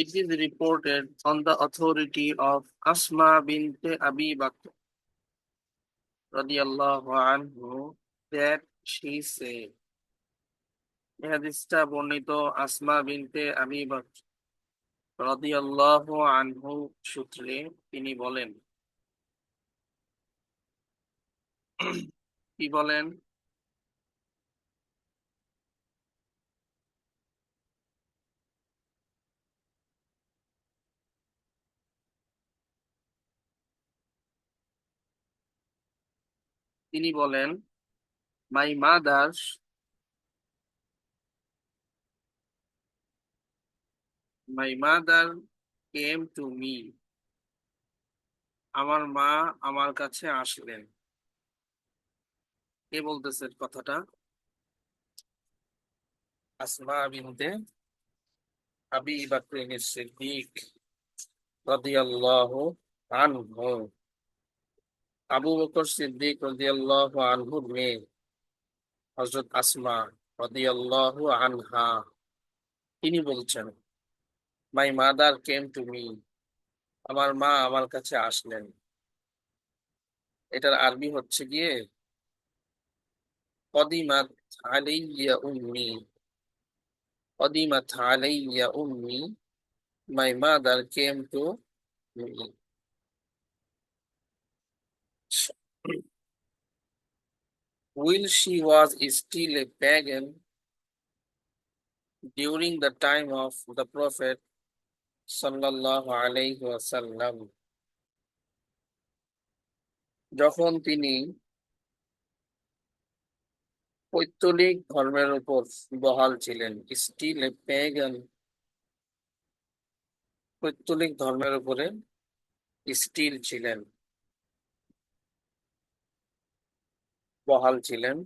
It is reported on the authority of Asma bint Abi Bakr radiyallahu anhu that she said, এই হাদিসটা বর্ণিত আসমা বিনতে আবি বকর রাদিয়াল্লাহু আনহু সূত্রে তিনি বলেন, কি বলেন? তিনি বলেন, my mother my mother came to me, আমার মা আমার কাছে আসলেন। কে বলতেছে কথাটা? আসমা বিনতে আবি বকর সিদ্দিক রাদিয়াল্লাহু আনহু, আবু বকর সিদ্দিক রাদিয়াল্লাহু আনহুর মেয়ে হযরত আসমা রাদিয়াল্লাহু আনহা তিনি বলছেন, মাই মাদার কেম টু মি, আমার মা আমার কাছে আসলেন। এটার আরবি হচ্ছে গিয়ে কদিমাত আলাইয়া উম্মি, কদিমাত আলাইয়া উম্মি, my mother came to me. While she was still a pagan during the time of the Prophet sallallahu alayhi wasallam, যখন তিনি পৈতৃক ধর্মের উপর বহাল ছিলেন, স্টিল এ প্যাগান, পৈতৃক ধর্মের উপরে স্টিল ছিলেন, বহাল ছিলেন,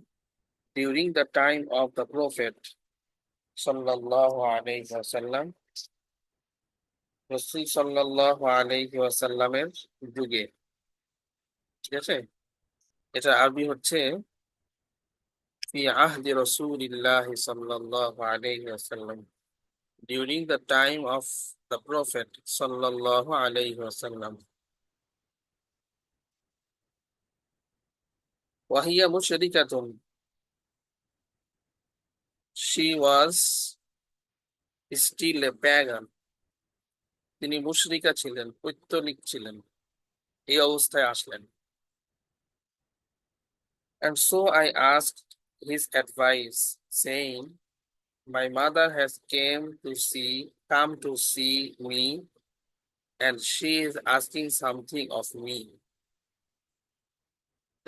during the time of the prophet সাল্লাল্লাহু আলাইহি ওয়াসাল্লাম, রাসূল সাল্লাল্লাহু আলাইহি ওয়াসাল্লামের যুগে। ঠিক আছে, এটা আরবি হচ্ছে ফি আহদি রাসূলিল্লাহ সাল্লাল্লাহু আলাইহি ওয়াসাল্লাম, during the time of the Prophet sallallahu alayhi wasallam. Wahiya mushrikatun, she was still a pagan, তিনি মুশরিকা ছিলেন, পৈতৃক ছিলেন, এই অবস্থায় আসলেন। And so I asked his advice, saying, my mother has come to see me, and she is asking something of me.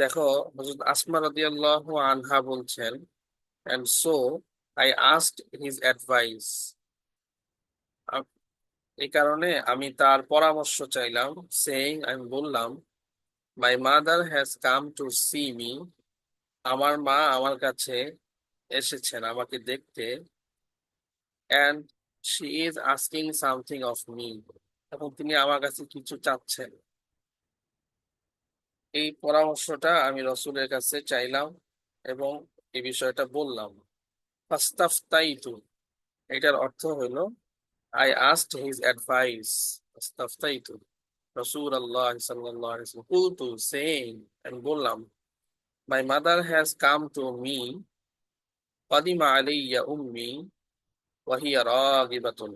দেখো, হযরত আসমা রাদিয়াল্লাহু আনহা বলছেন, and so I asked his advice, এই কারণে আমি তার পরামর্শ চাইলাম, saying, আমি বললাম, my mother has come to see me, আমার মা আমার কাছে এসেছেন আমাকে দেখতে, and she is asking something of me, এখন তিনি আমার কাছে কিছু চাচ্ছেন। এই পরামর্শটা আমি রসুলের কাছে চাইলাম এবং এই বিষয়টা বললাম। ফাস্তাফতাইতু, এটার অর্থ হলো I asked his advice. Astaftaitu Rasulullah sallallahu alaihi wasallam. Qultu, saying, and বললাম, my mother has come to me, qadima alayya ummi wa hiya raghibatun.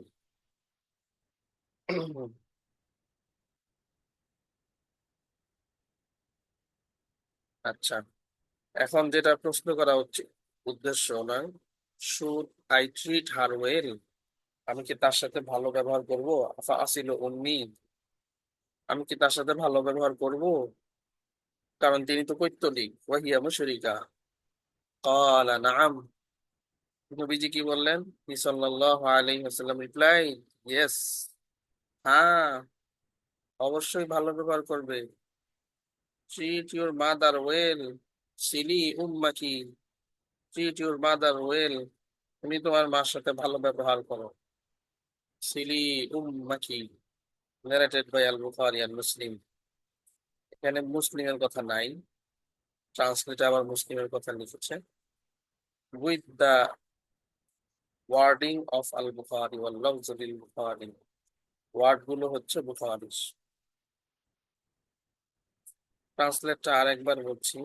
আচ্ছা, এখন যেটা প্রশ্ন করা হচ্ছে, উদ্দেশ্য নয়, should I treat her well, আমি কি তার সাথে ভালো ব্যবহার করবো? আফা আসিল উম্মি, আমি কি তার সাথে ভালো ব্যবহার করব? কারণ তিনি তো পৈতৃক, ওয়াহিয়া মুশরিকা। ক্বালা নাআম, নবীজি কি বললেন? হি সাল্লাল্লাহু আলাইহি ওয়াসাল্লাম রিপ্লাই, ইয়েস, হ্যাঁ, অবশ্যই ভালো ব্যবহার করবে। ট্রিট ইউর মাদার ওয়েল, সিলি উম্মাকি, ট্রিট ইউর মাদার ওয়েল, তুমি তোমার মার সাথে ভালো ব্যবহার করো। সিলি উম্মাকি, নারেটেড বাই আল বুখারী আর মুসলিম। এখানে মুসলিমের কথা নাই, ট্রান্সলেটে আবার মুসলিমের কথা লিখেছে, উইথ দ্য ওয়ার্ডিং অফ আল বুখারী ওয়াল লাফজ লিল বুখারী, ওয়ার্ড গুলো হচ্ছে বুখারী। ট্রান্সলেটটা আরেকবার বলছি।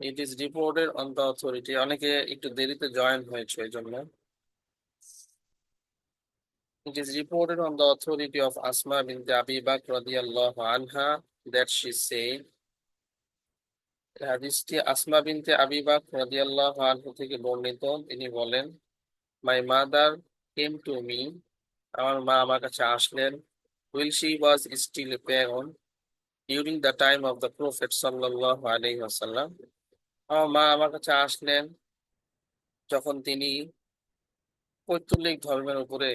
It is reported on the authority, অনেকে একটু দেরিতে জয়েন হয়েছে এই জন্য। It is reported on the authority of Asma bint Abi Bakr radiyallahu anha that she said, হাদিসটি আসমা বিনতে আবি বকর রাদিয়াল্লাহু আনহু থেকে বর্ণিত। তিনি বলেন, মাই মাদার কেম টু মি, আমার মা আমার কাছে আসলেন, while she was still a pagan during the time of the Prophet sallallahu alaihi wasallam, আমার মা আমার কাছে আসলেন যখন তিনি পৈতৃক ধর্মের উপরে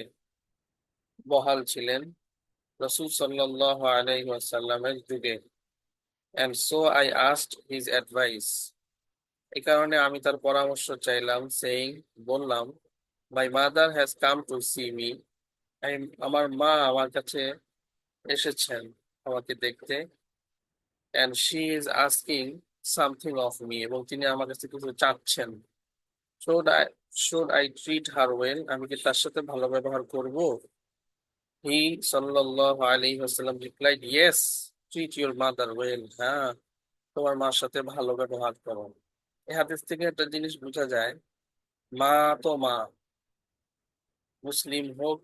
বহাল ছিলেন, রাসূল সাল্লাল্লাহু আলাইহি ওয়াসাল্লামের যুগে। And so I asked his advice. এই কারণে আমি তার পরামর্শ চাইলাম, saying, বললাম, my mother has come to see me. আমার মা আমার কাছে এসেছেন আমাকে দেখতে, and she is asking something of me, এবং তিনি আমার কাছে কিছু চাচ্ছেন। should I should I treat her well, আমি কি তার সাথে ভালো ব্যবহার করব? He sallallahu alayhi wasallam replied, yes, treat your mother well. হ্যাঁ, তোমার মার সাথে ভালো ব্যবহার করো। এই হাদিস থেকে একটা জিনিস বোঝা যায়, মা তো মা, মুসলিম হোক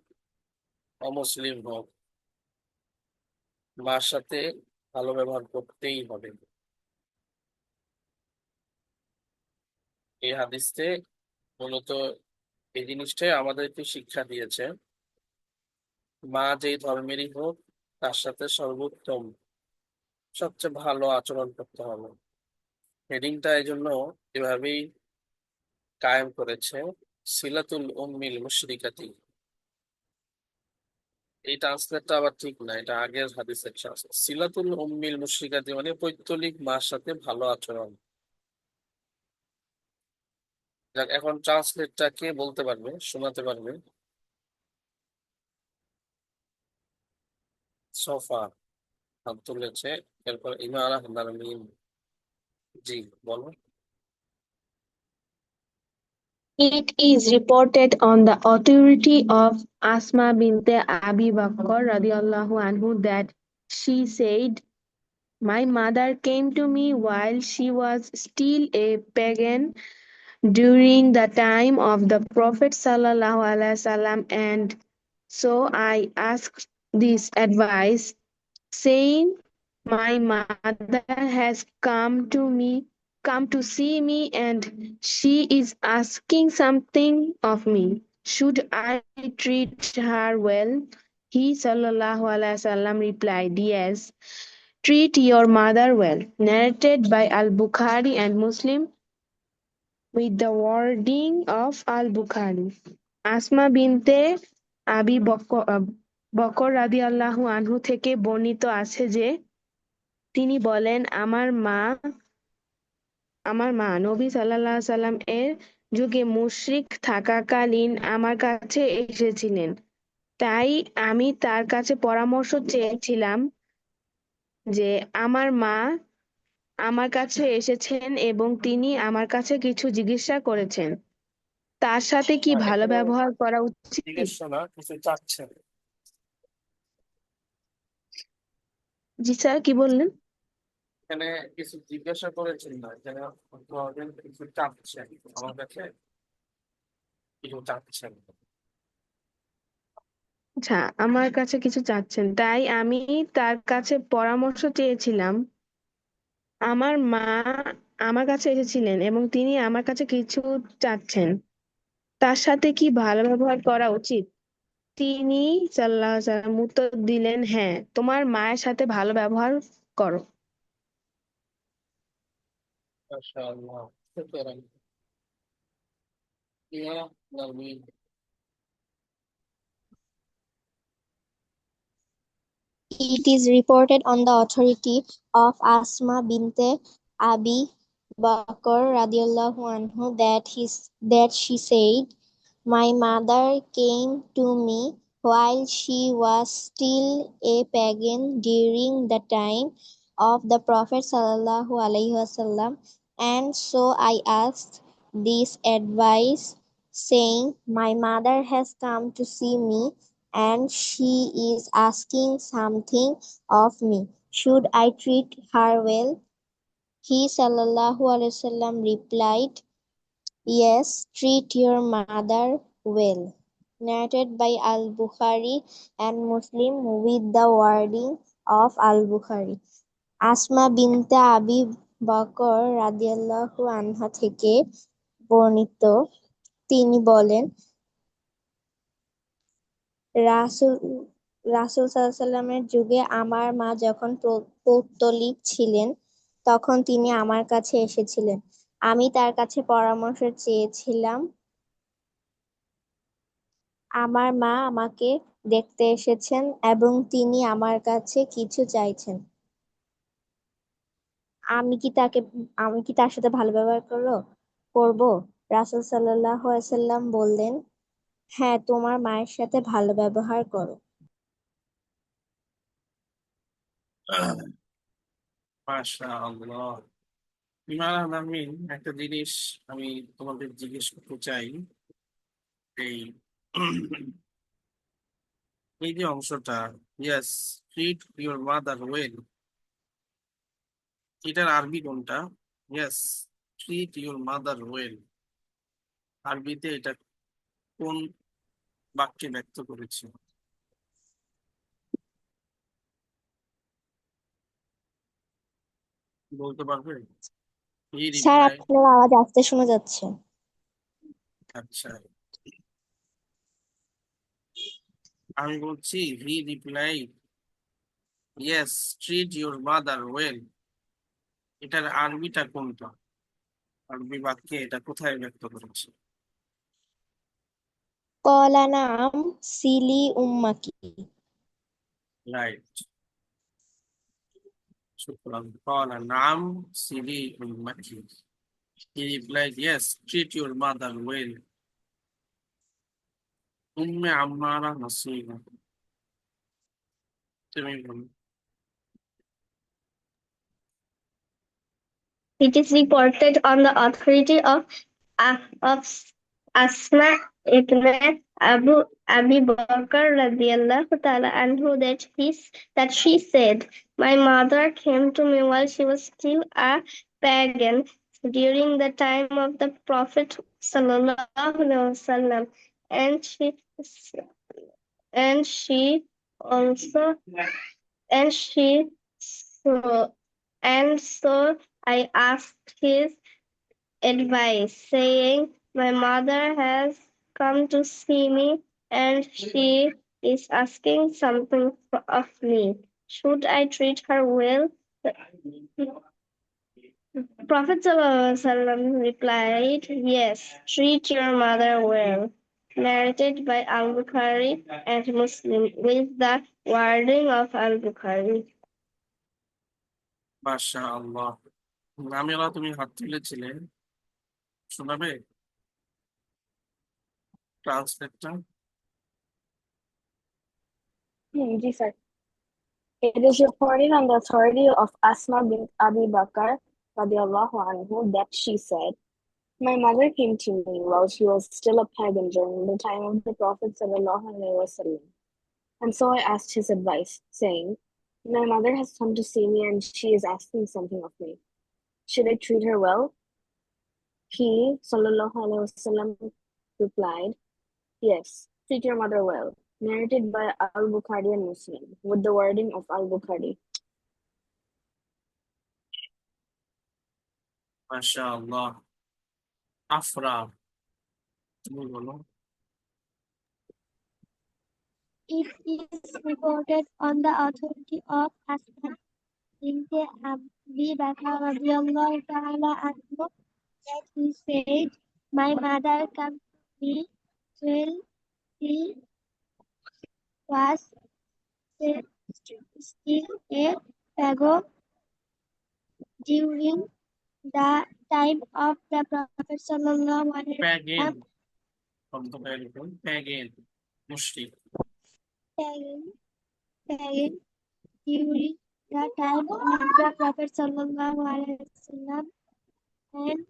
অমুসলিম হোক, মার সাথে ভালো ব্যবহার করতেই হবে। এই হাদিসে মূলত এই জিনিসটাই আমাদেরকে শিক্ষা দিয়েছে, মা যেই ধর্মেরই হোক তার সাথে সর্বোত্তম সবচেয়ে ভালো আচরণ করতে হবে। হেডিংটা এই জন্য এভাবেই কায়েম করেছে, সিলাতুল উম্মিল মুশরিকাতি। এই ট্রান্সলেটটা আবার ঠিক না, এটা আগের হাদিসের ট্রান্সলেট। সিলাতুল উম্মিল মুশরিকাতি মানে পৈতৃক মার সাথে ভালো আচরণ। যাক, এখন ট্রান্সলেটটা কে বলতে পারবে, শোনাতে পারবে? সোফা হাত তুলেছে, এরপর ইমারা নারমিন। জি, বলো। It is reported on the authority of Asma bint Abi Bakr radiallahu anhu that she said, my mother came to me while she was still a pagan during the time of the Prophet sallallahu alaihi wasallam, and so I asked this advice, saying, my mother has come to see me, and she is asking something of me. Should I treat her well? He sallallahu alaihi wasallam replied, yes, treat your mother well. Narrated by Al Bukhari and Muslim with the wording of Al Bukhari. Asma বিনতে আবি বকর রাদিয়াল্লাহু আনহু থেকে বর্ণিত আছে যে তিনি বলেন, আমার মা নবী সাল্লাল্লাহু আলাইহি সাল্লাম এর যুগে মুশরিক থাকাকালীন আমার কাছে এসেছিলেন। তাই আমি তার কাছে পরামর্শ চেয়েছিলাম যে আমার মা আমার কাছে এসেছেন এবং তিনি আমার কাছে কিছু জিজ্ঞাসা করেছেন। তার সাথে কি হ্যাঁ, ভালো এখানে ব্যবহার করা উচিত? জিজ্ঞেস না, কিছু চাচ্ছেন। জি স্যার, কি বললেন? এখানে কিছু জিজ্ঞাসা করেছেন না, এখানে ধরেন কিছু চাচ্ছেন আমার কাছে, কিছু চাচ্ছেন। আচ্ছা, আমার কাছে কিছু চাচ্ছেন, তাই আমি তার কাছে পরামর্শ চেয়েছিলাম। আমার মা আমার কাছে এসেছিলেন এবং তিনি আমার কাছে কিছু চাচ্ছেন। তার সাথে কি ভালো ব্যবহার করা উচিত? তিনি সাল্লাল্লাহু আলাইহি ওয়াসাল্লাম উত্তর দিলেন, হ্যাঁ, তোমার মায়ের সাথে ভালো ব্যবহার করো। মাশাআল্লাহ, সুতরাং ইয়া নারমিন। It is reported on the authority of Asma bint Abi Bakr radiallahu anhu that she said, my mother came to me while she was still a pagan during the time of the Prophet sallallahu alaihi wasallam, and so I asked this advice, saying, my mother has come to see me, and she is asking something of me. Should I treat her well? He sallallahu alaihi wasallam replied, yes, treat your mother well. Narrated by Al-Bukhari and Muslim with the wording of Al-Bukhari. Asma বিনতে আবি বকর রাদিয়াল্লাহু আনহা থেকে বর্ণিত, তিনি বলেন, রাসূল সাল্লাল্লাহু আলাইহি সাল্লামের যুগে আমার মা যখন পৌত্তলিক ছিলেন, তখন তিনি আমার কাছে এসেছিলেন। আমি তার কাছে পরামর্শ চেয়েছিলাম। আমার মা আমাকে দেখতে এসেছেন এবং তিনি আমার কাছে কিছু চাইছেন। আমি কি তার সাথে ভালো ব্যবহার করব? রাসূল সাল্লাল্লাহু আলাইহি ওয়াসাল্লাম বললেন, হ্যাঁ, তোমার মায়ের সাথে ভালো ব্যবহার করো। মাশাআল্লাহ। ইমাম আমিন, একটা জিনিস আমি তোমাদের জিজ্ঞেস করতে চাই। এই এই যে অংশটা, yes treat your mother well, এটার আরবি কোনটা? Yes treat your mother well, আরবিতে এটা কোন বাক্যে ব্যক্ত করেছে? বলতে পারবে? হি স্যার, রিপ্লাই, আপনার আওয়াজ আস্তে শোনা যাচ্ছে। আচ্ছা আমি বলছি he reply, yes treat your mother well, এটার আরবিটা কোনটা? আরবি বাক্যে এটা কোথায় ব্যক্ত করেছে? কলা নাম Seely উম্মাকি। Right, শুকরান। قال نعم سلي أمتي. He replied, yes, treat your mother well. উম্মে আম্মারা নাসিবা। তুমি বলো। It is reported on the authority of Asma ibn Abi Bakr radiallahu ta'ala anhu that she said, my mother came to me while she was still a pagan during the time of the Prophet sallallahu alaihi wasallam, and she also and she so I asked his advice, saying, my mother has come to see me and she is asking something of me. Should I treat her well? Prophet ﷺ replied, yes, treat your mother well. Narrated by Al-Bukhari and Muslim with the wording of Al-Bukhari. মাশাআল্লাহ। আমিরা, তুমি হাত তুলেছিলে, শোনাবে ট্রান্সলেটটা? Ji sir. It is reported on the authority of Asma bint Abi Bakr radiallahu anhu that she said, my mother came to me while she was still a pagan during the time of the Prophet sallallahu alaihi wasallam, and so I asked his advice, saying, my mother has come to see me and she is asking something of me. Should I treat her well? He sallallahu alaihi wasallam replied, yes, treat your mother well. Narrated by Al-Bukhari and Muslim, with the wording of Al-Bukhari. মাশাআল্লাহ। আফরা, তুমি বলো। It is reported on the authority of Asma binte Abi Bakr radiallahu ta'ala anhu that he said, my mother came to me while she was still a pagan during the time of the Prophet sallallahu alaihi প্যাগেন, wasallam, শব্দটা এরকম, প্যাগেন মুশরিক। pagan during the time of the Prophet sallallahu alaihi wasallam, and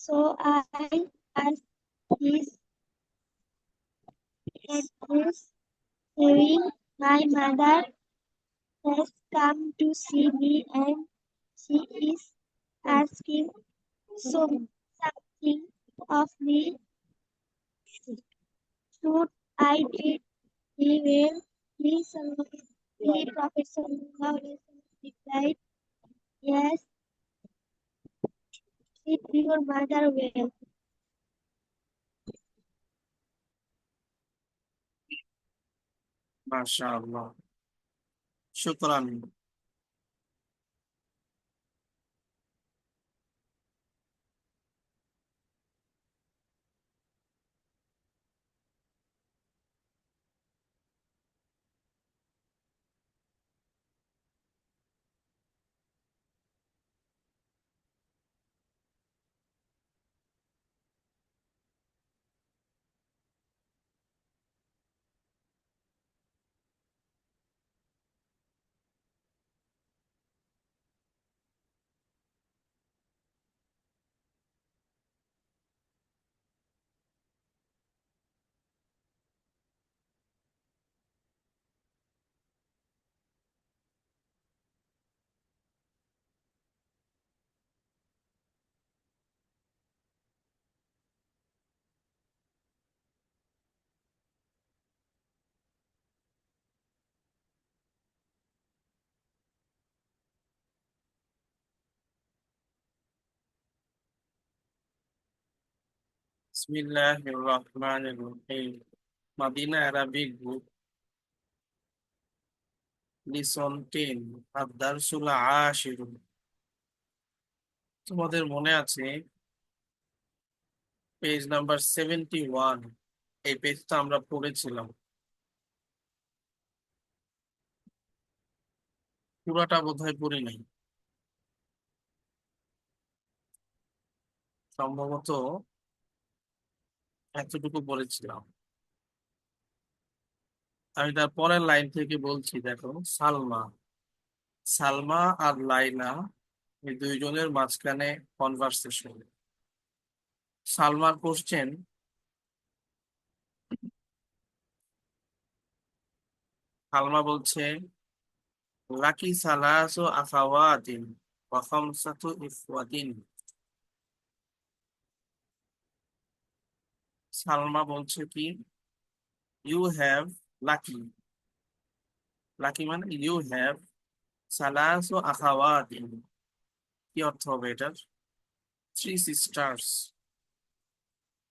so I asked his advice, saying, "My mother has come to see me and she is asking something of me. Should I treat me well?" The Prophet Sallallahu Alaihi Wasallam replied, "Yes, treat your mother well." মাশাআল্লাহ, শুকরান। বিসমিল্লাহির রহমানির রহিম। Madina Arabic বুক, listen 10, আদ-দারসুল আশির। তোমাদের মনে আছে page number 71, এই পেজটা আমরা পড়েছিলাম। পুরাটা বোধহয় পড়ি নাই, সম্ভবত এতটুকু পড়েছিলাম। আমি তার পরের লাইন থেকে বলছি, দেখো, সালমা সালমা আর লাইলা, এই দুইজনের মাঝখানে কনভারসেশন। সালমার কোশ্চেন, সালমা বলছে, লাকি সালাসু আখাওয়াতিন ওয়া খামসাতু ইখওয়াতিন। সালমা বলছে কি, ইউ হ্যাভ, লাকি, লাকি মানে ইউ হ্যাভ সালাসু আখাওয়াতিন। কি অর্থ হবে এটার? 3 sisters,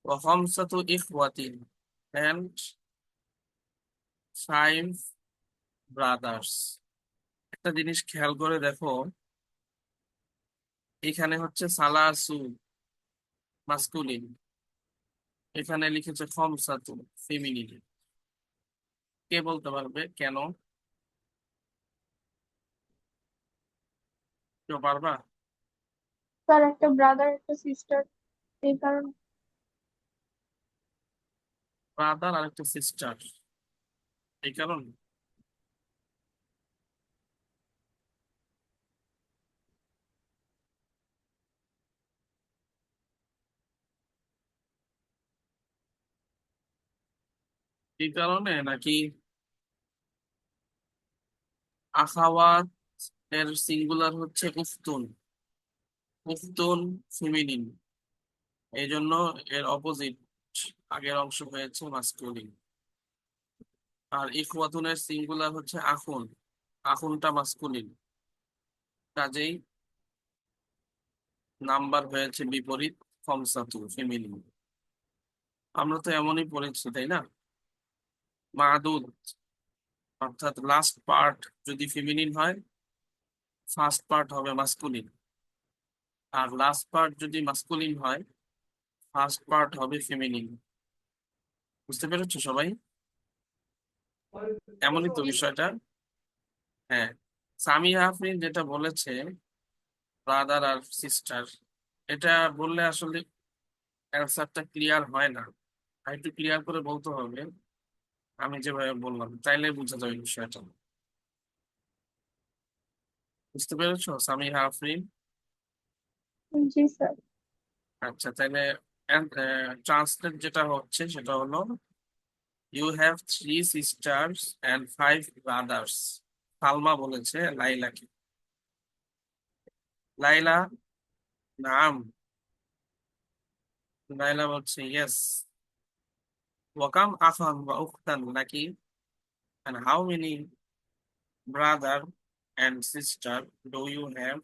ওয়া খামসাতু ইখওয়াতিন, and 5 brothers। একটা জিনিস খেয়াল করে দেখো, এখানে হচ্ছে সালাসু মাস্কুলিন, এখানে লিখেছে খমসাতু ফেমিনিন। কে বলতে পারবে কেন? কেউ পারবা? স্যার, একটা ব্রাদার একটা সিস্টার, এই কারণে। ব্রাদার আর একটা সিস্টার, এই কারণ। এই কারণে নাকি আখাওয়াত এর সিঙ্গুলার হচ্ছে উফতুন, উফতুন ফেমিনিন, এই জন্য এর অপোজিট আগের অংশ হয়েছে মাস্কুলিন। আর ইখওয়াতুনের সিঙ্গুলার হচ্ছে আখুন, আখুনটা মাস্কুলিন, কাজেই নাম্বার হয়েছে বিপরীত, খমসাতু ফেমিনিন। আমরা তো এমনই পড়েছি, তাই না? মাদুদ অর্থাৎ লাস্ট পার্ট যদি ফেমিনিন হয়, ফার্স্ট পার্ট হবে মাস্কুলিন, আর লাস্ট পার্ট যদি মাস্কুলিন হয়, ফার্স্ট পার্ট হবে ফেমিনিন। বুঝতে পেরেছো সবাই? এমনই তো বিষয়টা। হ্যাঁ, সামিয়া আফরিন যেটা বলেছে, ব্রাদার আর সিস্টার, এটা বললে আসলে অ্যান্সারটা ক্লিয়ার হয় না, আর একটু ক্লিয়ার করে বলতে হবে। আমি যেভাবে বললাম তাইলে বোঝা যাবে বিষয়টা। বুঝতে পেরেছো সামিয়া আফরিন? জি স্যার। আচ্ছা, তাহলে ট্রান্সলেট যেটা হচ্ছে সেটা হলো, you have 3 sisters and 5 brothers. Salma বলেছে লাইলাকে। লাইলা নাম, লাইলা বলছে ইয়েস। ওয়াকাম আখান ওয়া উখতান নাকি, and how many brother and sister do you have?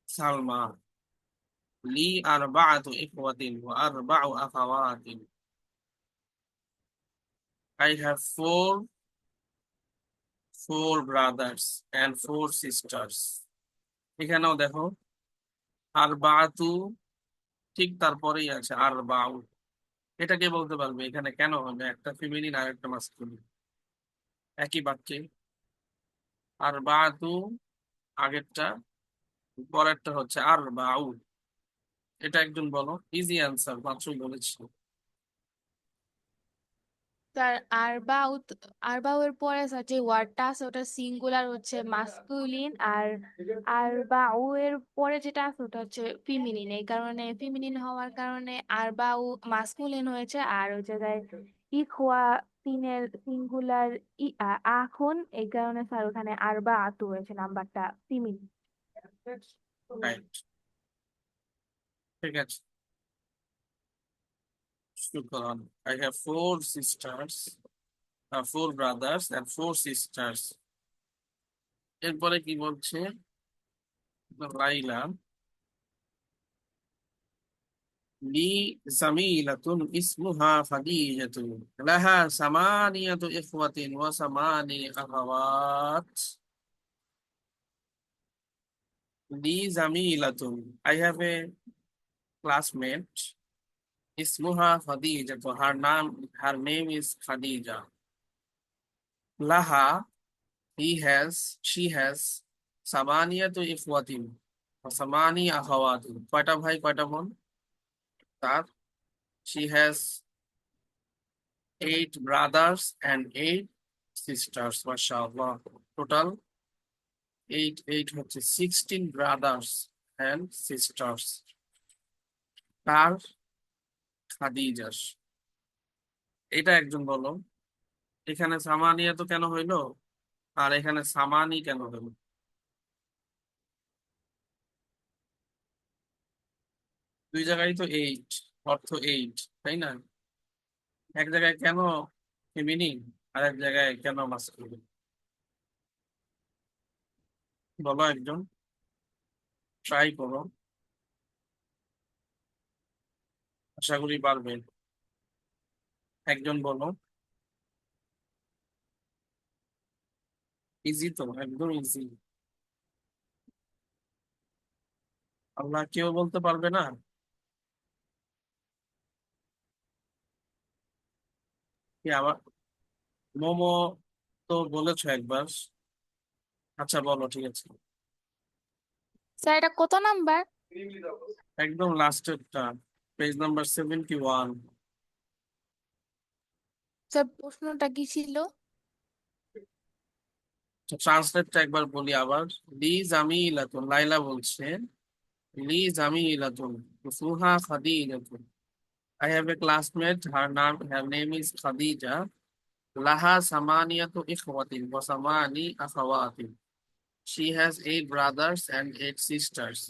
Salma লি আরবাআতু ইখওয়াতিন ওয়া আরবাউ আখাওয়াতিন। I have four brothers and 4 sisters. এখানেও দেখো আরবাআতু ঠিক তারপরেই আছে আরবাউ। এটা কে বলতে পারবে এখানে কেন হবে একটা ফিমেনিন আর একটা মাস্কুলিন একই বাক্যে? আরবাআতু আগেরটা, পরেরটা হচ্ছে আরবাউ। এটা একজন বলো, ইজি অ্যান্সার, মাত্রই বলেছি। তার আরবাউত, আরবাউয়ের পরে স্যার যে ওয়ার্ডটা আছে ওটা সিঙ্গুলার হচ্ছে মাস্কুলিন, আর আরবাউ এর পরে যেটা আছে ওটা হচ্ছে ফিমিনিন। এই কারণে ফিমিনিন হওয়ার কারণে আরবাউ মাস্কুলিন হয়েছে, আর ওই জায়গায় ইখওয়া তিনের সিঙ্গুলার আখুন, এই কারণে স্যার ওখানে আরবা আতু হয়েছে, নাম্বারটা ফিমিনিন। রাইট, ঠিক আছে। শুকরান। I have 4 sisters, 4 brothers and 4 sisters. এরপরে কি বলছে লাইলা, লি জামিলাতুন ইসমুহা খাদিজাতু লাহা সামানিয়াতু ইখওয়াতিন ওয়া সামানি আখাওয়াত। লি জামিলাতুন, I have a classmate, ismuha Khadija, so her name is Khadija. Laha, she has samaniyatu ikhwatin wa samani akhawatin. কয়টা ভাই কয়টা বোন তার? She has 8 brothers and 8 sisters. MashaAllah. Total 8 হচ্ছে 16 brothers and sisters. তার খাদিজার। এটা একজন বলো, এখানে সামানিয়া তো কেন হইলো আর এখানে সামানি কেন হইলো? দুই জায়গায় তো 8, অর্থ 8, তাই না? এক জায়গায় কেন ফেমিনিন আর এক জায়গায় কেন মাস্কুলিন? বলো একজন, ট্রাই করো, আশা করি পারবে। একজন বলো, ইজি তো, একদম ইজি। আল্লাহ, কেউ বলতে পারবে না? কি আবার মোমো তো বলেছো একবার। আচ্ছা বলো, ঠিক আছে। স্যার এটা কত নাম্বার? একদম লাস্টেরটা, পেজ নাম্বার 71। স্যার প্রশ্নটা কি ছিল? ট্রান্সলেটটা একবার বলি আবার। লি জামিলাতুন, লাইলা বলছে লি জামিলাতুন ইসমুহা খাদিজাতুন। I have a classmate, her name is Khadija. Laha samaniyatu ikhwatin wa samani akhawatin. She has 8 brothers and 8 sisters.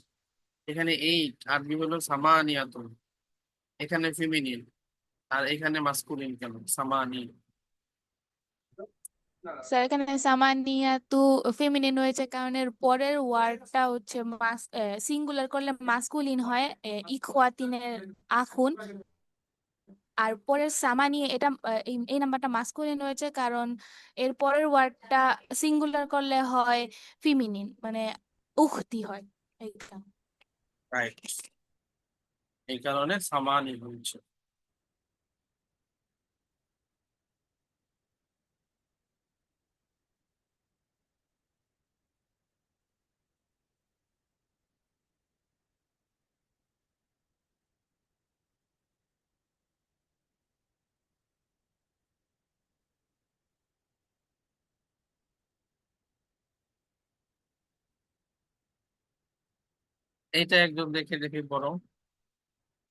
এখানে 8 আরবি হলো সামানিয়াতুন, এখানে ফেমিনিন আর এখানে মাস্কুলিন কেন সামানি? স্যার এখানে সামানিয়া তো ফেমিনিন হয়েছে কারণ এর পরের ওয়ার্ডটা হচ্ছে সিঙ্গুলার করলে মাস্কুলিন হয়, ইখওয়াতিনের আখুন। আর পরের সামানিয়া এটা এই নাম্বারটা মাস্কুলিন হয়েছে কারণ এর পরের ওয়ার্ডটা সিঙ্গুলার করলে হয় ফিমিনিন, মানে উখতি হয় এইটা। রাইট, এই কারণে সামানি হচ্ছে। এইটা একদম দেখে দেখে বড়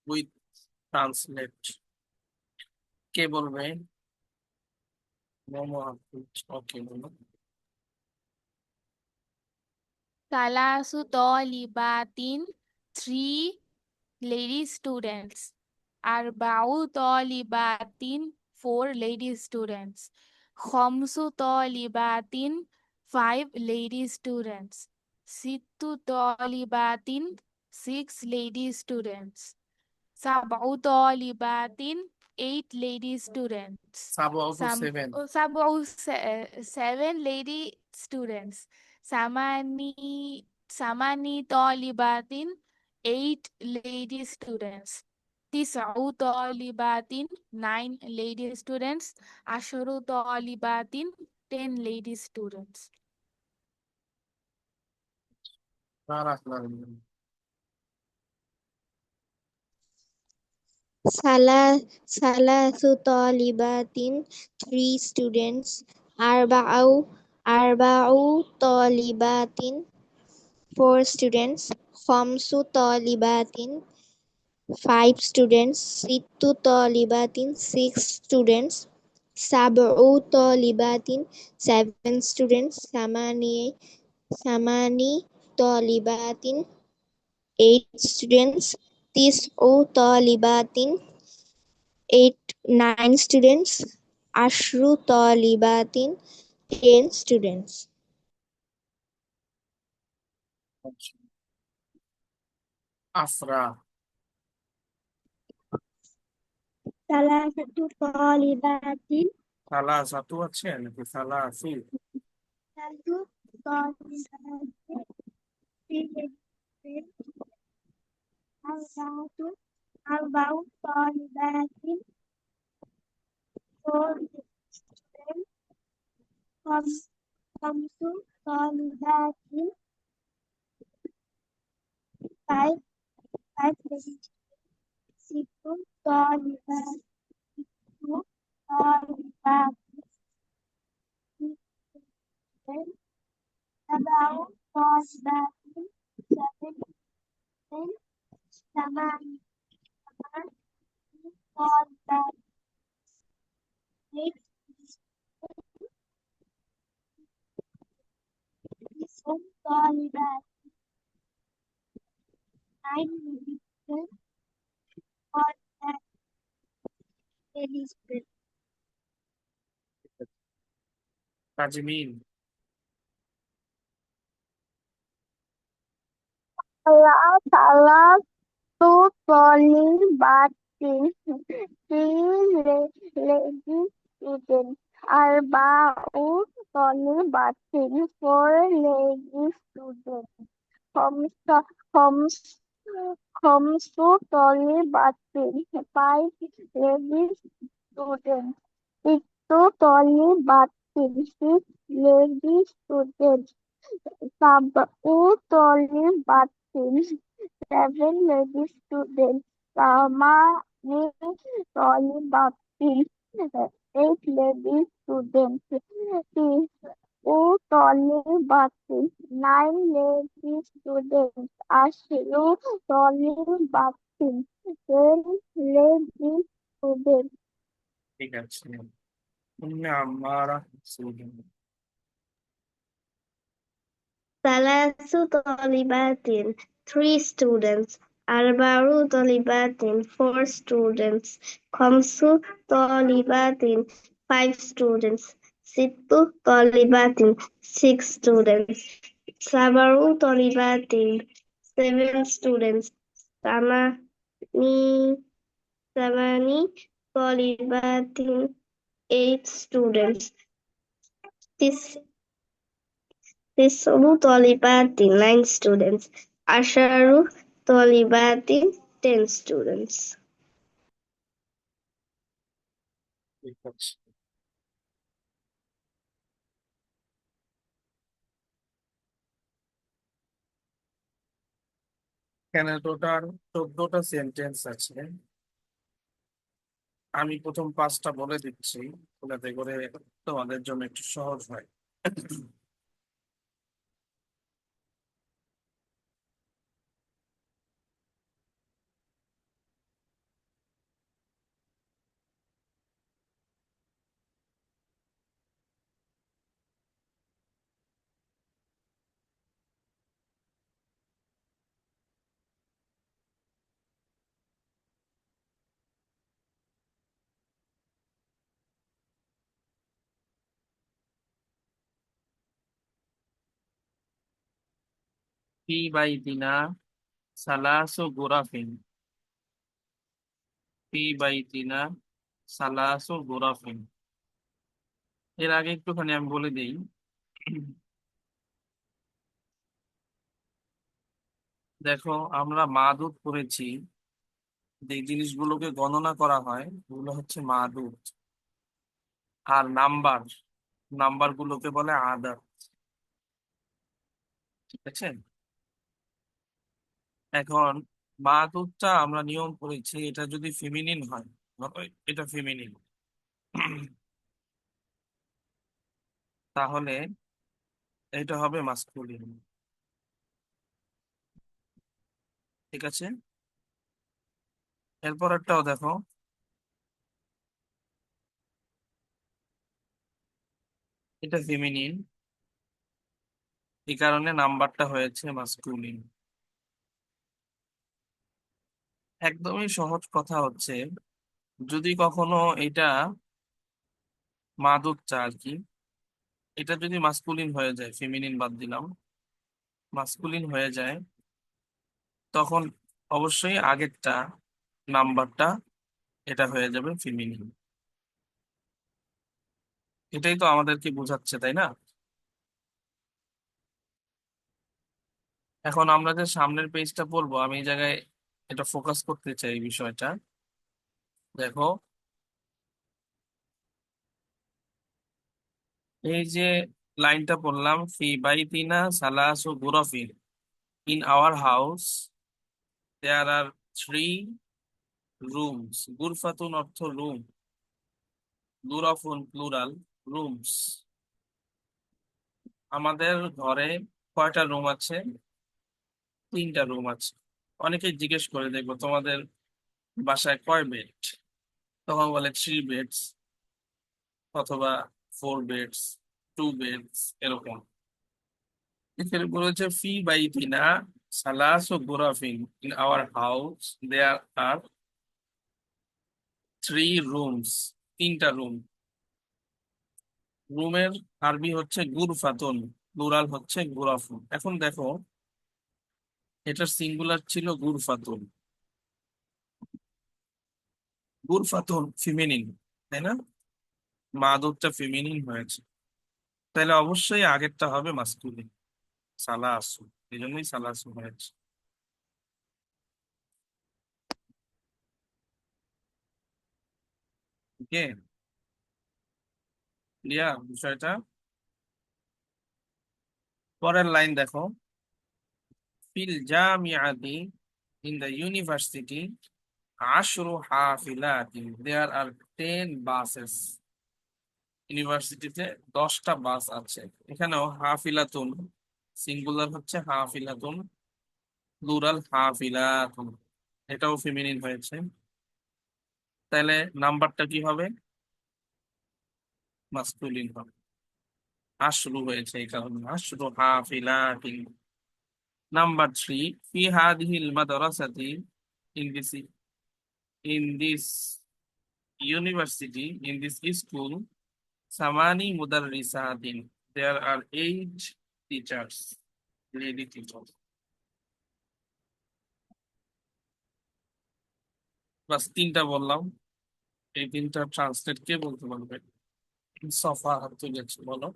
উইথ ট্রান্সলেট। কে বলবে? মোমো। ওকে, বলো। Salasu talibatin, three lady students. Arba'u talibatin, four lady students. Khamsu talibatin, five lady students. Sittu talibatin, six lady students. Sab'u talibatin, eight lady students. সাবু seven. Seven lady students. Samani Samani talibatin, eight lady students. Tis'u talibatin, nine lady students. Asharu talibatin, 10 lady students. Salathu talibatin, three students. Arba'u talibatin, four students. Khamsu talibatin, five students. Sittu talibatin, six students. Sab'u talibatin, seven students. Samani talibatin, eight students. Tis'u talibatin, nine students. Ashru talibatin, 10 students. Afra. ثلاثة طالبات সালা সাতু আছে নাকি সালা আসু? ثلاث طالبات أربع طالبات four students خمس طالبات five students ست طالبات سبع طالبات seven ثمان طالبات eight تسع طالبات nine طالبات Elizabeth. Tajmin. Salah to talibatin, three lady students. Arba'u talibatin, four lady students. Khamsa khams Khamsu talibatin, five lady students. Sittu talibatin, six lady students. Sab'u talibatin, seven lady students. Samani talibatin, eight lady students. Tis'u talibatin, nine lady students. Ashru talibatin, 10 lady students. ঠিক আছে। আমার ثلاث طالبات three students أربع طالبات four students خمس طالبات five students ست طالبات six students سبع طالبات seven students ثماني ثماني طالبات eight students تسع طالبات nine students عشر طالبات 10 students ঠিক আছে। এখানে total 14টা sentence আছে। আমি প্রথম 5টা বলে দিচ্ছি, যাতে করে তোমাদের জন্য একটু সহজ হয়। ফি বাইতিনা সালাসু গুরাফিন। ফি বাইতিনা সালাসু গুরাফিন। এর আগে একটুখানি আমি বলে দিই, দেখো আমরা মাদুদ করেছি, যে জিনিসগুলোকে গণনা করা হয় ওগুলো হচ্ছে মাদুদ। আর নাম্বার গুলোকে বলে আদাদ। ঠিক আছে। এখন মাদুদটা আমরা নিয়ম করেছি, এটা যদি ফেমিনিন হয়, ধরো এটা ফেমিনিন, তাহলে এটা হবে মাস্কুলিন। ঠিক আছে। এরপর একটাও দেখো, এটা ফেমিনিন, এই কারণে নাম্বারটা হয়েছে মাস্কুলিন। একদমই সহজ কথা হচ্ছে, যদি কখনো এটা মাদুদটা আর কি, এটা যদি মাস্কুলিন হয়ে যায়, ফেমিনিন বাদ দিলাম, মাস্কুলিন হয়ে যায়, তখন অবশ্যই আগেরটা নাম্বারটা এটা হয়ে যাবে ফেমিনিন। এটাই তো আমাদেরকে বোঝাচ্ছে, তাই না? এখন আমরা যে সামনের পেজটা পড়বো, আমি এই জায়গায় এটা ফোকাস করতে চাই এই বিষয়টা। দেখো, এই যে লাইনটা পড়লাম, ফি বাইতিনা সালাসু গুরাফিন, in our house there are 3 rooms. গুরফাতুন অর্থ রুম, গুরাফুন প্লুরাল, রুমস। আমাদের ঘরে কয়টা রুম আছে? 3টা রুম আছে। অনেকেই জিজ্ঞেস করে, দেখবো তোমাদের বাসায় কয় বেড, তখন বলে 3 বেডস, অথবা 4 বেডস, 2 বেডস, এরকম। এখানে বলেছে ফি বাইতিনা সালাসু গুরাফিন, in our house there are 3 rooms, 3টা রুম। রুমের আরবি হচ্ছে গুরফাতুন, প্লুরাল হচ্ছে গুরাফুন। এখন দেখো, এটার সিঙ্গুলার ছিল গুরফাতুন, গুরফাতুন ফিমেনিন, তাই না? মাদুদটা ফিমেনিন হয়েছে, তাহলে অবশ্যই আগেরটা হবে মাস্কুলিন, সালাসু। এই জন্যই সালাসু হয়েছে। ওকে, ক্লিয়ার বিষয়টা? পরের লাইন দেখো, ফিল জামিআতি, ইন দ্য ইউনিভার্সিটি, আশরু হাফিলাতিন, দেয়ার আর 10 বাসেস। ইউনিভার্সিটিতে 10টা বাস আছে। এখানেও হাফিলাতুন, সিঙ্গুলার হচ্ছে হাফিলাতুন, প্লুরাল হাফিলাতুন, এটাও ফেমিনিন হয়েছে। তাহলে নাম্বারটা কি হবে? মাস্কুলিন হবে। আশরু হয়েছে এই কারণে, আশরু হাফিলাতিন। নাম্বার 3, ফি হাদিহিল মাদ্রাসাতি, in this university, in this school, সামানি মুদাররিসাতিন, there are 8 teachers, lady teacher. Bus 3টা বললাম। এই 3টা ট্রান্সলেট কে বলতে পারবে? সফা হাত তুলেছে, বলো।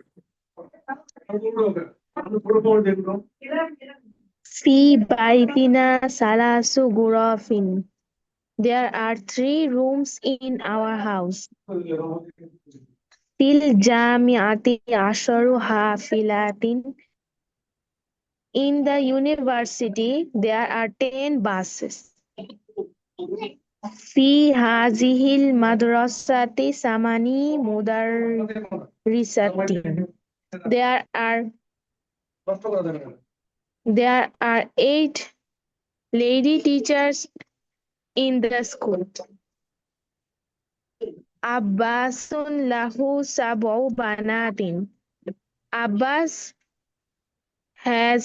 في بيتنا 3 غرف. There are 3 rooms in our house. في الجامعة 10 حافلات. In the university, there are 10 buses. في هذه المدرسة 8 مدرسات. There are 8 lady teachers in the school. عباس له 7 بنات. Abbas has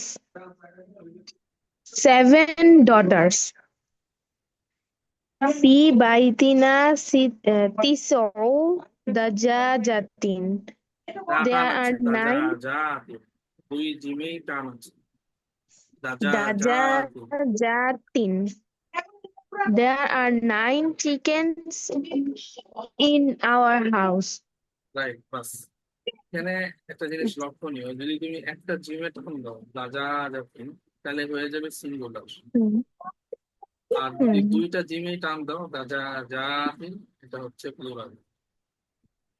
7 daughters. في بيتنا 9 دجاجات. যা There টান আছে, are যা যা 9. যা, 2 জিমেই টান আছে। দাজাজাতুন। Dajajatin. There are 9 chickens in our house. Right, বাস। এখানে একটা জিনিস লক্ষণীয়, যদি তুমি একটা জিমে টান দাও দাজাজাতুন, তাহলে হয়ে যাবে সিঙ্গুলার। Hmm. আর যদি Hmm. দুইটা জিমে টান দাও দাজাজাতিন, এটা হচ্ছে প্লুরাল।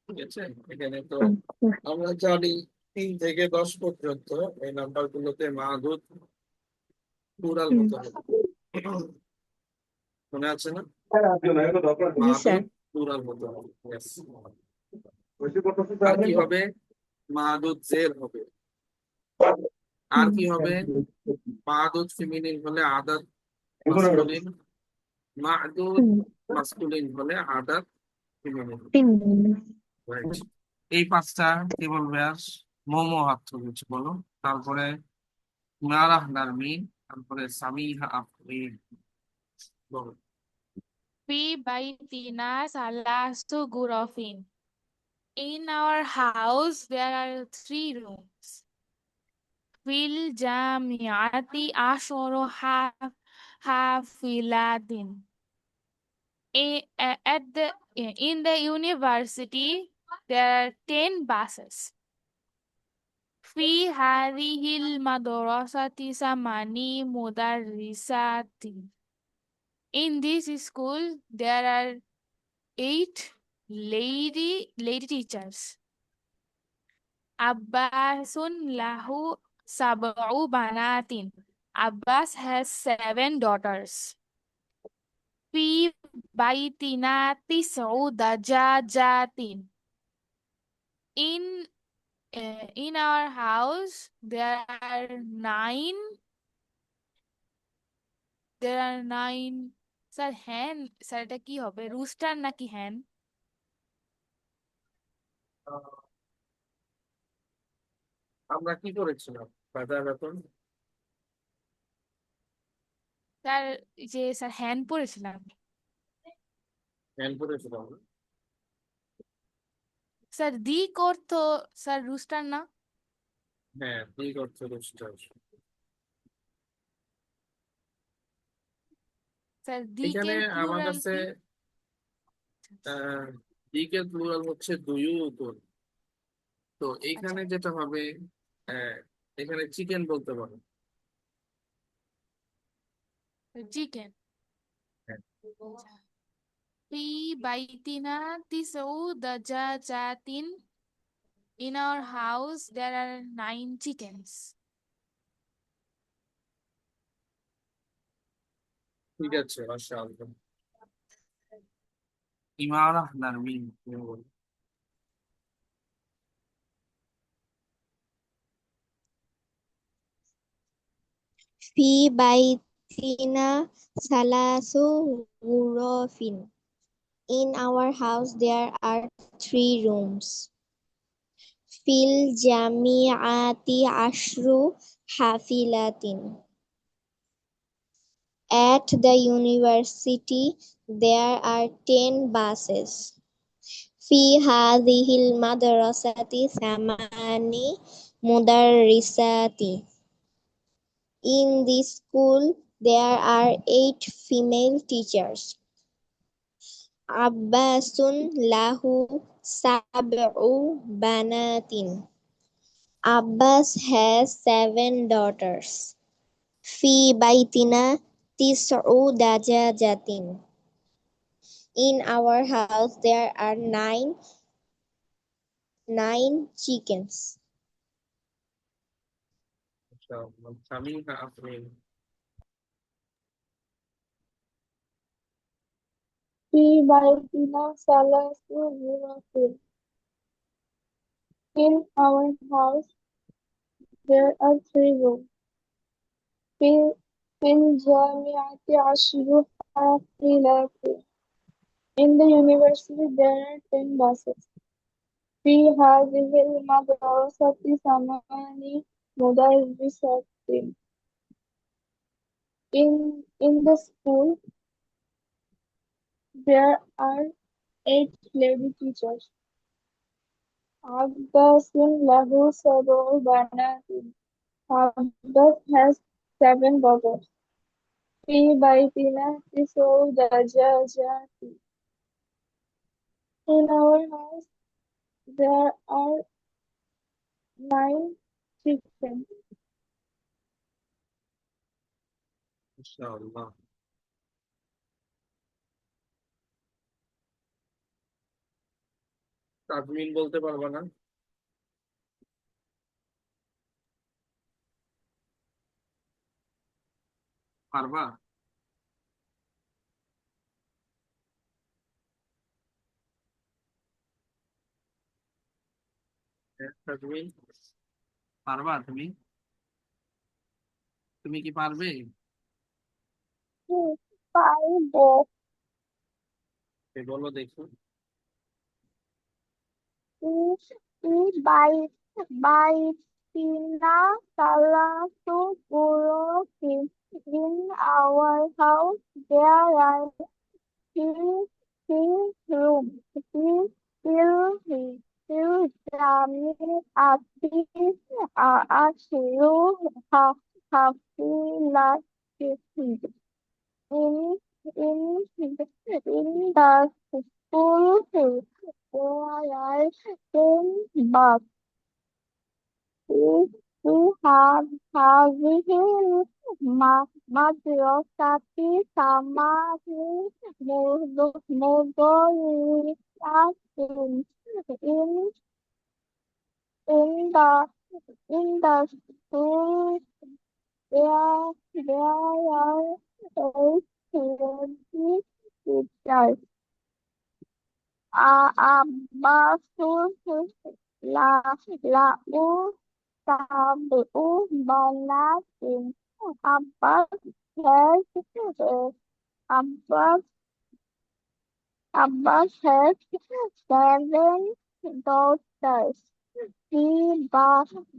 ঠিক আছে, এখানে তো Hmm. আমরা জানি 3 থেকে 10 পর্যন্ত এই নাম্বার গুলোতে মাদুদ প্লুরাল Hmm. হতে হবে। মনে আছে না? জি স্যার। মাদুদ প্লুরাল হতে হবে। Yes. আর কি হবে? মাদুদ জের হবে। আর কি হবে? মাদুদ ফিমিনিন হলে Aadat masculine, Masud Hmm. Masculine হলে আদাত ফিমিনিন। Hmm. রাইট। এই 5টা কি বলবে? আর মোমো হাত তুলেছে বলো। তারপরে উনারাহ নারমিন, তারপরে সামিহা আফরিন, বলো। Fi baitina salasu gurafin. In our house, there are 3 rooms. Fil jamiati ashoro hafilatin. In the university, there are 10 buses. في هذه المدرسة 8 مدرسات. In this school, there are 8 lady teachers. Abbasun lahu sab'u banatin. Abbas has 7 daughters. Fi baitina tis'u dajajatin. In in our house, there are 9 sir হ্যান sir এটা কি হবে, rooster নাকি হ্যান? আমরা কি করেছিলাম? বাজার বেতন স্যার যে স্যার হ্যান পড়েছিলাম। প্ল্যান করেছিলাম না? স্যার দিক অর্থ স্যার রুস্টার না? হ্যাঁ, ঠিক অর্থ রোস্টার। স্যার এখানে দিকের আমার প্লুরাল কাছে কি? আহ দিকের প্লুরাল হচ্ছে দুয়ুতুন। তো আচ্ছা, এইখানে যেটা হবে, আহ, এখানে চিকেন বলতে পারো। চিকেন। হ্যাঁ, ফি বাইতিনা তিসউ দাজাজাতিন. In our house, there are 9 chickens. ঠিক আছে, মাশাআল্লাহ। ইমারাহ নারমিন, তুমি বলো। Fi baitina salasu ghurafin. In our house there are 3 rooms. Fil jami'ati ashru hafilatin. At the university there are 10 buses. في هذه المدرسة 8 مدرسات. In this school there are 8 female teachers. Abbasun lahu sab'u banatin. Abbas has 7 daughters. Fi baitina tis'u dajajatin. In our house there are 9 chickens. মাশাআল্লাহ। Samiha Afrin. في بيتنا 3 غرف. In our house there are 3 rooms. في في الجامعة 10 حافلات. In the university there are 10 buses. في هذه المدرسة 8 مدرسات. In the school there are 8 lady teachers. Abbas lahu sab'u banatin. Abbas has 7 bubbles. في بيتنا 9 دجاجات. In our house there are 9 chickens. মাশাআল্লাহ। Tazmin বলতে পারবা না? পারবা? Tazmin পারবা তুমি? তুমি কি পারবে? 5 bowls. বলো দেখি। Baitina salatu burokin. In our house there are 3 rooms. Till Jamil Ati Ashiru Hafilatin. In in the school there are 10 bugs. We have هذه المدرسة ثماني مدرسات. In the school there are 20 teachers. Abbas lau tabi'u banatin. Abbas has Abbas Abbas has 7 daughters. Fi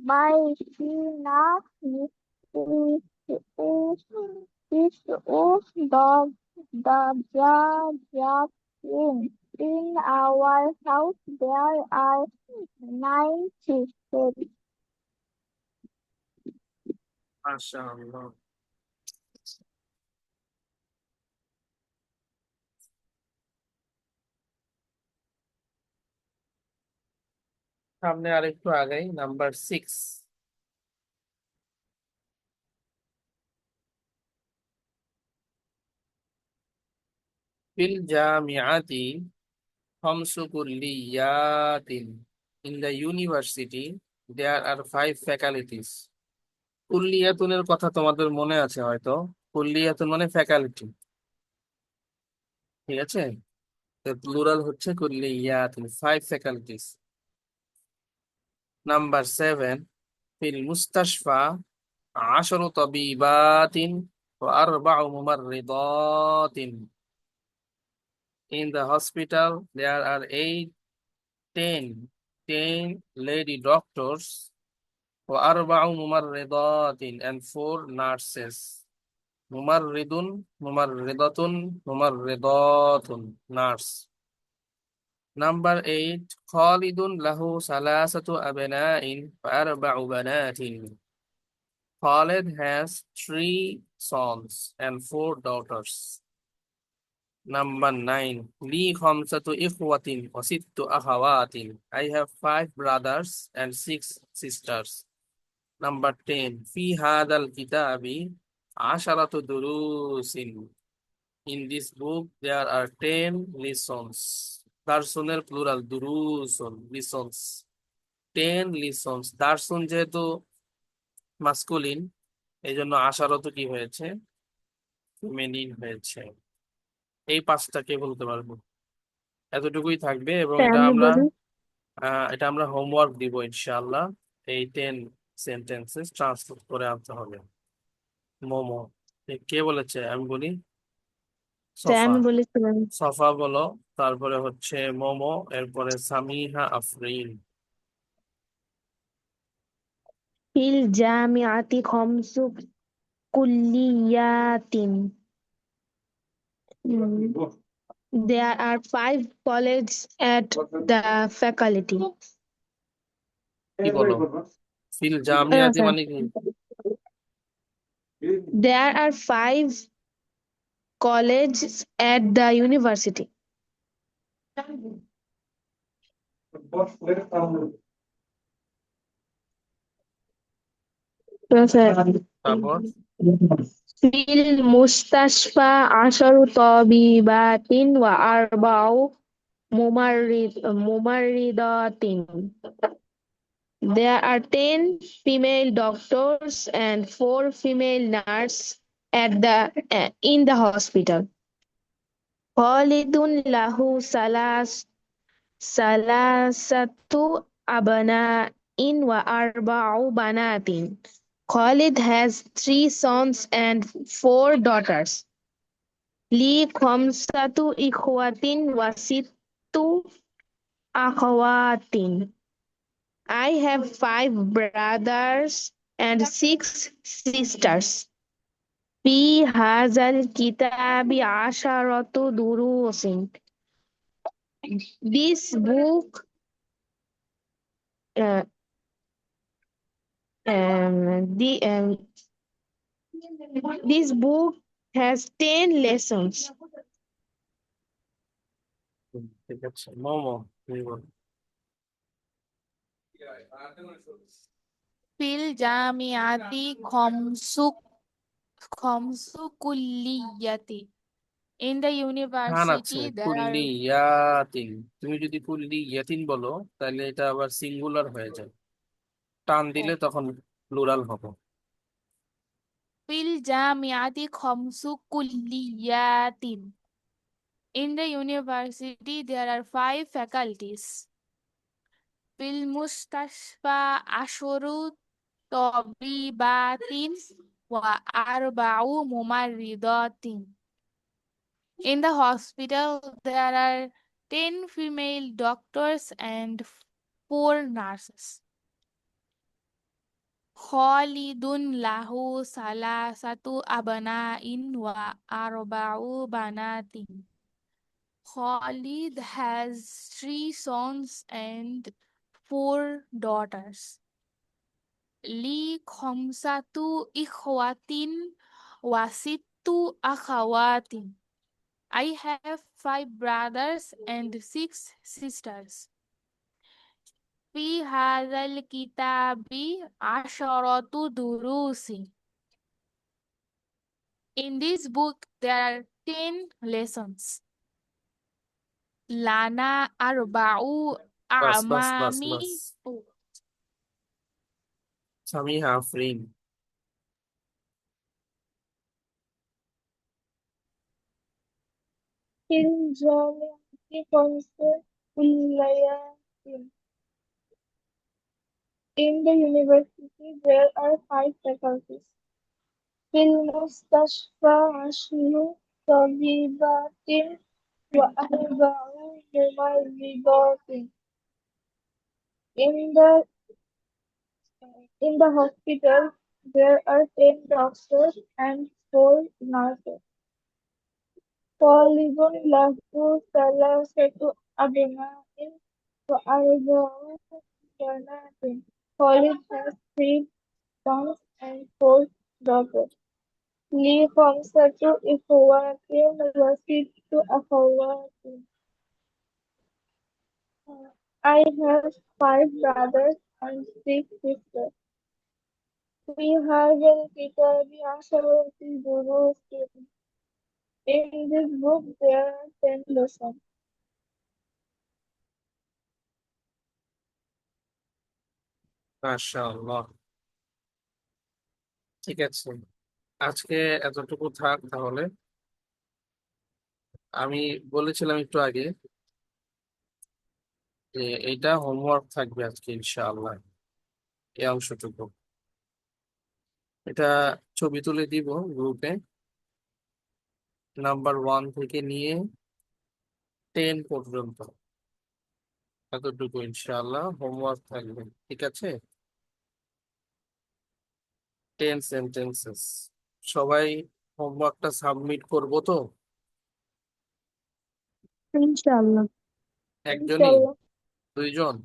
baitina tis'u dajajatin. In our house there are 9 chickens. মাশাআল্লাহ। সামনে আরেকটু আগাই, number 6। ফিল জামিআতি খামসু কুল্লিয়াতিন। In the university there are 5 faculties. কুল্লিয়াতুনের কথা তোমাদের মনে আছে হয়তো। কুল্লিয়াতুন মানে ফ্যাকাল্টি, ঠিক আছে? প্লুরাল হচ্ছে কুল্লিয়াতুন, 5 faculties. নাম্বার 7, ফিল মুস্তাশফা 10 তাবিবাতিন ওয়া 4 মুমাররিদাতিন। In the hospital there are 10 lady doctors وأربع ممرضات and 4 nurses. ممرض ممرضة ممرضات nurse. Number 8, خالد له 3 أبناء و4 بنات. Khalid has 3 sons and 4 daughters. Number 9, لي 5 إخوة و6 أخوات. I have 5 brothers and 6 sisters. Number 10, في هذا الكتاب 10 دروس. In this book there are 10 lessons. দার্সুনের plural দুরুসুন, lessons. 10 lessons. দার্সুন যেহেতু masculine এই জন্য 10 কি হয়েছে, feminine হয়েছে। এই 5টা কে বলতে পারবো? এতটুকুই থাকবে এবং এটা আমি আমরা বলি। হোমওয়ার্ক দিব ইনশাআল্লাহ। এই 10 সেন্টেন্সেস ট্রান্সলেট করে আনতে হবে। মোমো, কে বলেছে? আমি বলি সফা। আমি বলেছিলাম। সফা বলো, তারপরে হচ্ছে মোমো, এরপরে সামিহা আফরিন। ফিল জামিআতি খামসু কুল্লিয়াতিন। There are 5 colleges at the faculty. কি বলো? ফিল জামিয়াতি স্যার, মানে কি? There are 5 colleges at the university. তারপর في المستشفى 10 طبيبات و4 ممرضات. There are 10 female doctors and 4 female nurses in the hospital. خالد له ثلاثة أبناء و4 بنات. Khalid has 3 sons and 4 daughters. لي 5 إخوة و6 أخوات. I have 5 brothers and 6 sisters. في هذا الكتاب 10 دروس. This book uh, this book has 10 lessons. ঠিক আছে মোমো তুমি বলো। Feel জামিয়াতি খমসু কুল্লিয়াতি। In the টান আছে university, there are কুল্লি ইয়াতিন, তুমি যদি কুল্লি ইয়াতিন বলো তাহলে এটা আবার সিঙ্গুলার হয়ে যায়, টান দিলে তখন প্লুরাল হবে। fil jamiati khomsu kulliyatin. In the university, there are 5 faculties. Fil mustashfa ashuru tabibatin wa arba'u mumarridatin. In the hospital, there are 10 female doctors and 4 nurses. Khalidun lahu salasatu abna'in wa arba'u banatin. Khalid has 3 sons and 4 daughters. Li khamsatu ikhwatin wa sittu akhawatin. I have 5 brothers and 6 sisters. في هذا الكتاب 10 دروس. In this book, there are 10 lessons. Lana arba'u bus bus bus a'mami. Bus Samiha Afrin. في الجامعة 5 كليات. In the university, there are 5 faculties. في المستشفى 10 طبيبات و4 ممرضات. In the hospital, there are 10 doctors and 4 nurses. خالد له ثلاثة أبناء و4 بنات. Khalid has 3 sons and 4 daughters. لي 5 إخوات و6 أخوات. I have 5 brothers and 6 sisters. في هذا الكتاب 10 دروس. In this book, there are 10 lessons. মাশাআল্লাহ, ঠিক আছে, আজকে এতটুকু থাক তাহলে। আমি বলেছিলাম একটু আগে যে এইটা হোমওয়ার্ক থাকবে আজকে ইনশাআল্লাহ, এই অংশটুকু। এটা ছবি তুলে দিব গ্রুপে, নাম্বার 1 থেকে নিয়ে 10 পর্যন্ত এতটুকু ইনশাআল্লাহ হোমওয়ার্ক থাকবে, ঠিক আছে। 10 সেন্টেন্সেস সবাই হোমওয়ার্কটা সাবমিট করবো তো? ইনশাআল্লাহ। একজনই, 2 জন?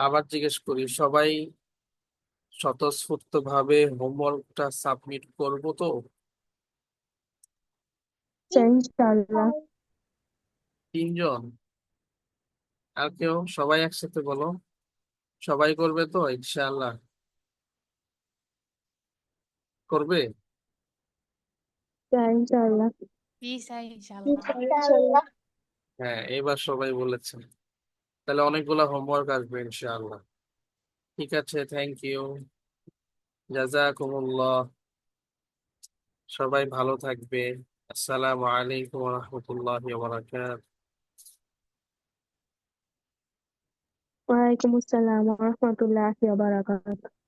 আবার জিজ্ঞেস করি, সবাই স্বতঃস্ফূর্ত ভাবে হোমওয়ার্কটা সাবমিট করব তো? ইনশাআল্লাহ। 3 জন? আর কেউ? সবাই একসাথে বলো। সবাই করবে তো ইনশাআল্লাহ? করবে? ইনশাআল্লাহ। জি স্যার, ইনশাল্লাহ। হ্যাঁ, এবার সবাই বলেছে। তাহলে অনেকগুলা হোমওয়ার্ক আসবে ইনশাআল্লাহ। ঠিক আছে, থ্যাংক ইউ। জাযাকুমুল্লাহ। সবাই ভালো থাকবে। আসসালামু আলাইকুম ওয়া রাহমাতুল্লাহি ওয়া বারাকাতুহু। ওয়ালাইকুম আসসালাম ওয়া রাহমাতুল্লাহি ওয়া বারাকাতুহু।